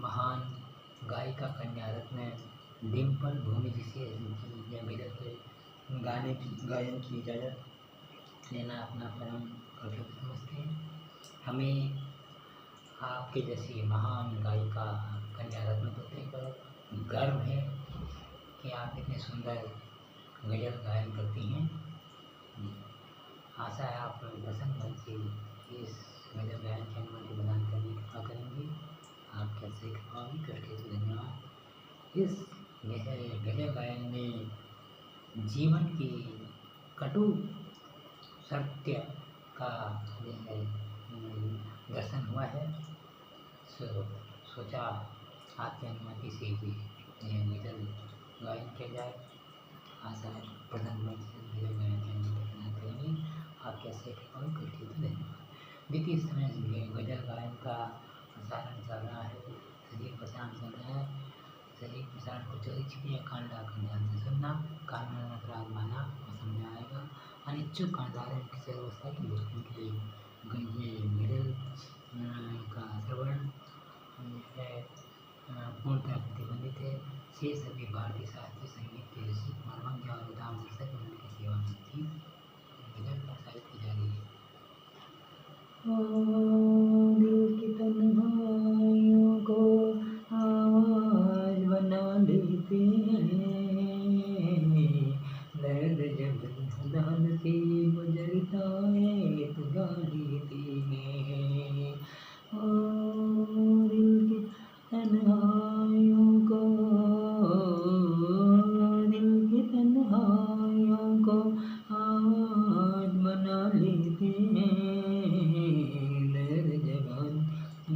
महान गायिका कन्या रत्न डिम्पल भूमि जी से इनकी यह गजल गाने की गायन की इजाज़त लेना अपना परम कर्तव्य समझते हैं। हमें आपके जैसी महान गायिका कन्या रत्न पुत्री पर गर्व है कि आप इतने सुंदर गजल गायन करती हैं। आशा है आप प्रसन्न मन से इस गजल गायन की अनुमति प्रदान करने की कृपा करेंगे। आप कैसे कृपा भी करके तो धन्यवाद। इस गजल गायन में जीवन की कटु सत्य का जो है दर्शन हुआ है। सोचा आपकी अनुमति से ही गजल गायन किया जाए। आशा है प्रधानमंत्री गजल गायन की अनुमति प्रदान करेंगे। आप कैसे कृपा करके तो धन्यवाद। देखिए इस समय गजल गायन का प्रसारण चल रहा है, सजीव प्रसारण चल रहा है। सजीव प्रसारण को चोरी छिपे कांडा का ध्यान से सुनना, कानून अपराध माना और समझ आएगा। अनिच्छुक कांडारों की व्यवस्था की रोकने के लिए गजल का श्रवण पूर्णतः प्रतिबंधित है। शेष सभी भारतीय शास्त्रीय संगीत के रसिक मर्मज्ञ और उदाम दर्शक मंडल की सेवा में थी गजल प्रसारित की जा रही है। दिल की तन्हाइयों को आवाज बना देते हैं, दर्द जब धुन से गुजरता है तो गा देते हैं। दिल की तन्हाइयों को, दिल की तन्हाइयों को आवाज बना लेते हैं,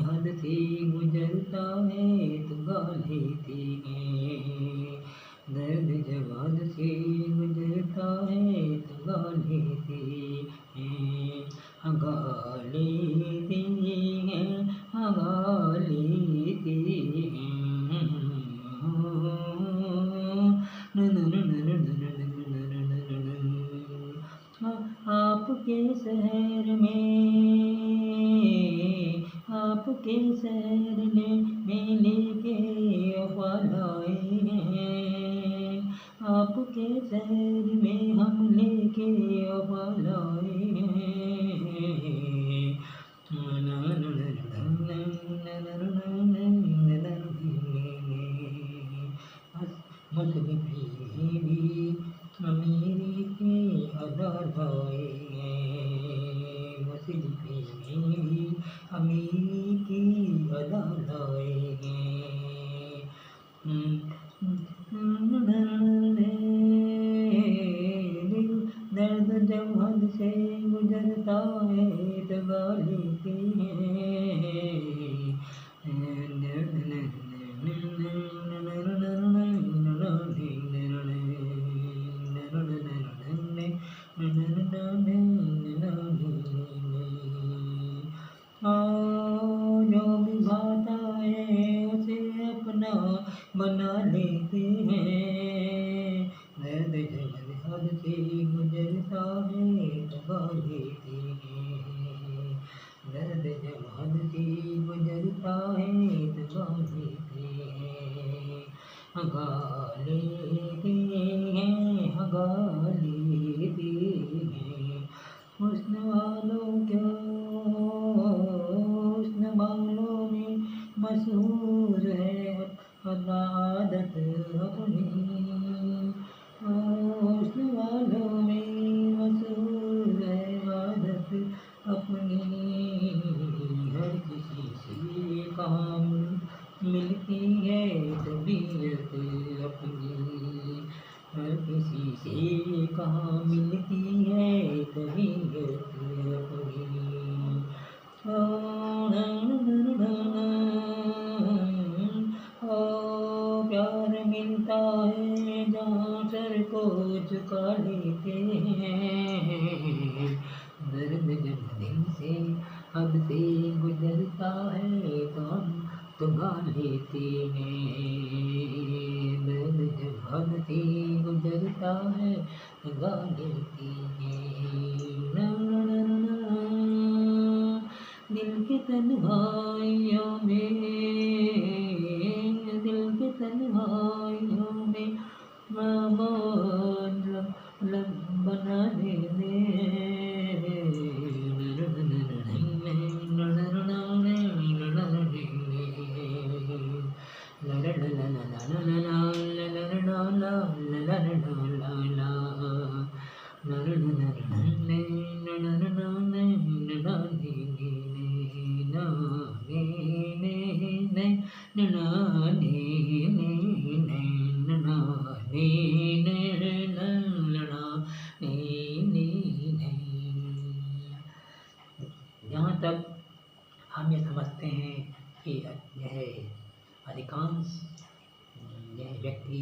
हद से गुजरता है तो गा लेते हैं। दर्द जब हद से गुजरता है तो गा लेते हैं। गा लेते हैं, गा लेते हैं। आपके शहर में, आपके शहर में मेले के अफवाह आए हैं। आपके शहर में हम लेके अफवाह आए हैं। मछली भी अमीरी के आधार आए हैं। मछली भी अमीरी की आधार आए हैं। दर्द जब हद से गुजरता है तो गा लेते जो भी भाता है उसे अपना बना लेते हैं। दर्द जब हद से गुजरता है तो गा लेते हैं। दर्द जब हद से गुजरता है तो गा लेते हैं। गा लेते हैं, गा लेते हैं। हुस्न वालों क्यों, हुस्न वालों में मशहूर है आदत अपनी। हुस्न वालों में मशहूर है आदत अपनी। हर किसी से कहाँ मिलती है तबीयत अपनी। हर किसी से कहाँ मिलती है तबीयत अपनी। प्यार मिलता है जहाँ सर को झुका लेते हैं। दर्द जब दिल से हद से गुजरता है तो हम तो गा लेते हैं। दर्द जब हद से गुजरता है तो गा लेते हैं। दिल की तन्हाइयों में तन्हाइयों में आबाद लब बना देने। जहाँ तक हम ये समझते हैं कि यह अधिकांश यह व्यक्ति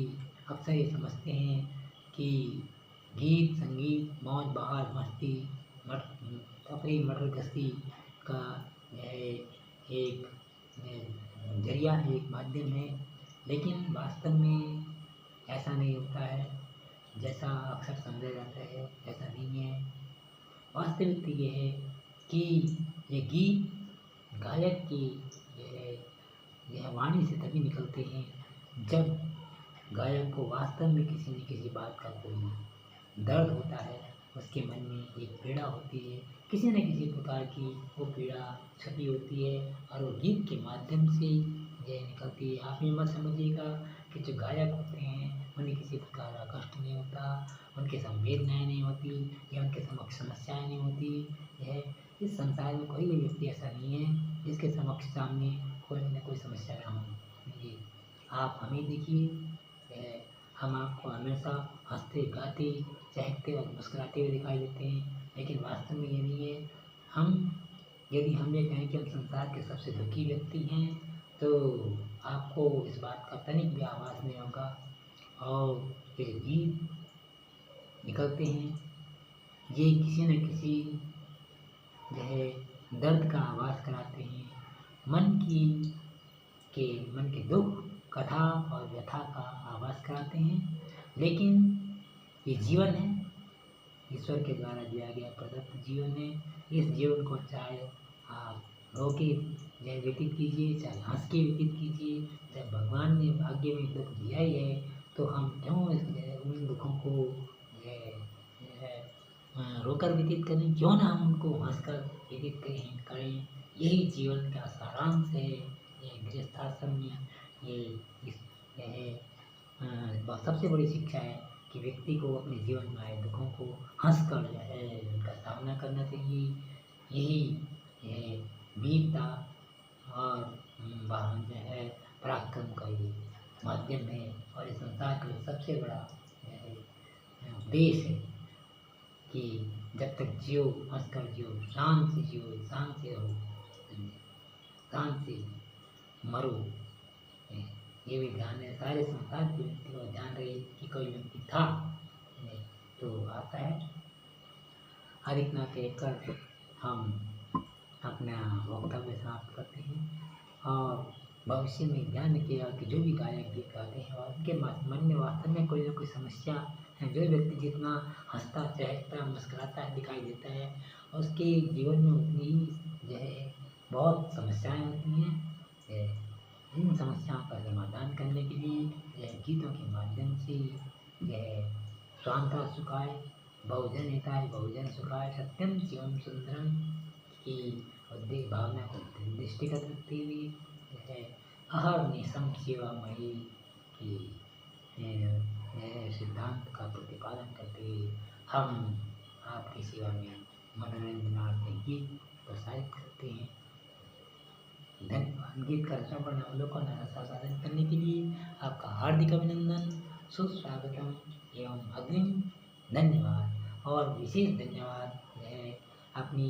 अक्सर ये समझते हैं कि गीत संगीत मौज बहार मस्ती तफरीह मटर गश्ती का यह एक जरिया है, एक माध्यम है। लेकिन वास्तव में ऐसा नहीं होता है जैसा अक्सर समझा जाता है, ऐसा नहीं है। वास्तविकता ये है कि ये गीत गायक की यह वाणी से तभी निकलते हैं जब गायक को वास्तव में किसी न किसी बात का कोई दर्द होता है, उसके मन में एक पीड़ा होती है, किसी न किसी प्रकार की वो पीड़ा छपी होती है और वो गीत के माध्यम से यह निकलती है। आप ये मत समझिएगा कि जो गायक होते हैं उन्हें किसी प्रकार का कष्ट नहीं होता, उनके संवेदनाएँ नहीं होती या उनके समक्ष समस्याएँ नहीं होती। यह इस संसार में कोई भी व्यक्ति ऐसा नहीं है जिसके समक्ष सामने कोई न कोई समस्या ना हो। जी, आप हमें देखिए, हम आपको हमेशा हंसते गाते चहकते और मुस्कुराते हुए दिखाई देते हैं, लेकिन वास्तव में ये नहीं है। यदि हम ये कहें कि हम संसार के सबसे दुखी व्यक्ति हैं तो आपको इस बात का तनिक भी आभास नहीं होगा। और ये गीत निकलते हैं, ये किसी न किसी दर्द का आभास कराते हैं, मन के दुख कथा और व्यथा का आभास कराते हैं। लेकिन ये जीवन है, ईश्वर के द्वारा दिया गया प्रदत्त जीवन है। इस जीवन को चाहे आप रो के व्यतीत कीजिए, चाहे हंस के व्यतीत कीजिए। जब भगवान ने भाग्य में दुख दिया ही है तो हम क्यों उन दुखों को रोकर व्यतीत करें, क्यों ना हम उनको हंसकर व्यतीत करें। यही जीवन का सारांश है। ये गृहस्थाश्रम में सबसे बड़ी शिक्षा है कि व्यक्ति को अपने जीवन में आए दुखों को हंसकर उनका सामना करना चाहिए। यही वीरता और पराक्रम का ये माध्यम है और इस संसार का सबसे बड़ा उपदेश है कि जब तक जियो हंसकर जियो, शान से जियो, शान से रहो, शान से मरो। ये भी ध्यान है, सारे संसार के व्यक्ति को ध्यान रहे कि कोई व्यक्ति था तो आता है। अधिक ना कहकर हम अपना वक्तव्य समाप्त करते हैं और भविष्य में ध्यान रखिएगा कि जो भी गायक गीत गाते हैं और उनके मन में वास्तव में कोई ना कोई समस्या है। जो व्यक्ति जितना हंसता चहकता मुस्कुराता है दिखाई देता है, उसके जीवन में उतनी ही बहुत समस्याएं होती हैं। इन समस्याओं का समाधान करने के लिए गीतों के माध्यम से स्वांता सुखाय बहुजन हिताय बहुजन सुखाय सत्यम शिवम सुंदरम की उद्देश्य भावना को दृष्टिगत रखते हुए अहर्निशम शिवामयी की सिद्धांत का प्रतिपादन करते हुए हम आपकी सेवा में मनोरंजनात्मक गीत प्रसारित करते हैं। धन्यवाद। गीत का रचना अवलोकन साधन करने के लिए आपका हार्दिक अभिनंदन, सुस्वागतम एवं अग्रिम धन्यवाद। और विशेष धन्यवाद अपनी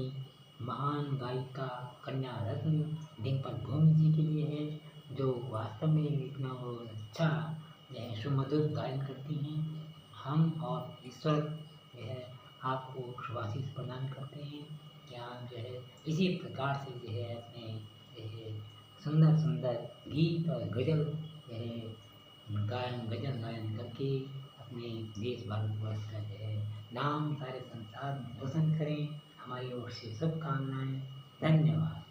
महान गायिका कन्या रत्न डिम्पल भूमि जी के लिए है, जो वास्तव में इतना वो अच्छा सुमधुर गायन करती हैं। हम और ईश्वर आपको शुभाशीष प्रदान करते हैं कि आप इसी प्रकार से अपने सुंदर सुंदर गीत और गज़ल गायन करके अपने देश भारतवर्ष का नाम सारे संसार में रोशन करें। हमारी ओर से शुभकामनाएं। धन्यवाद।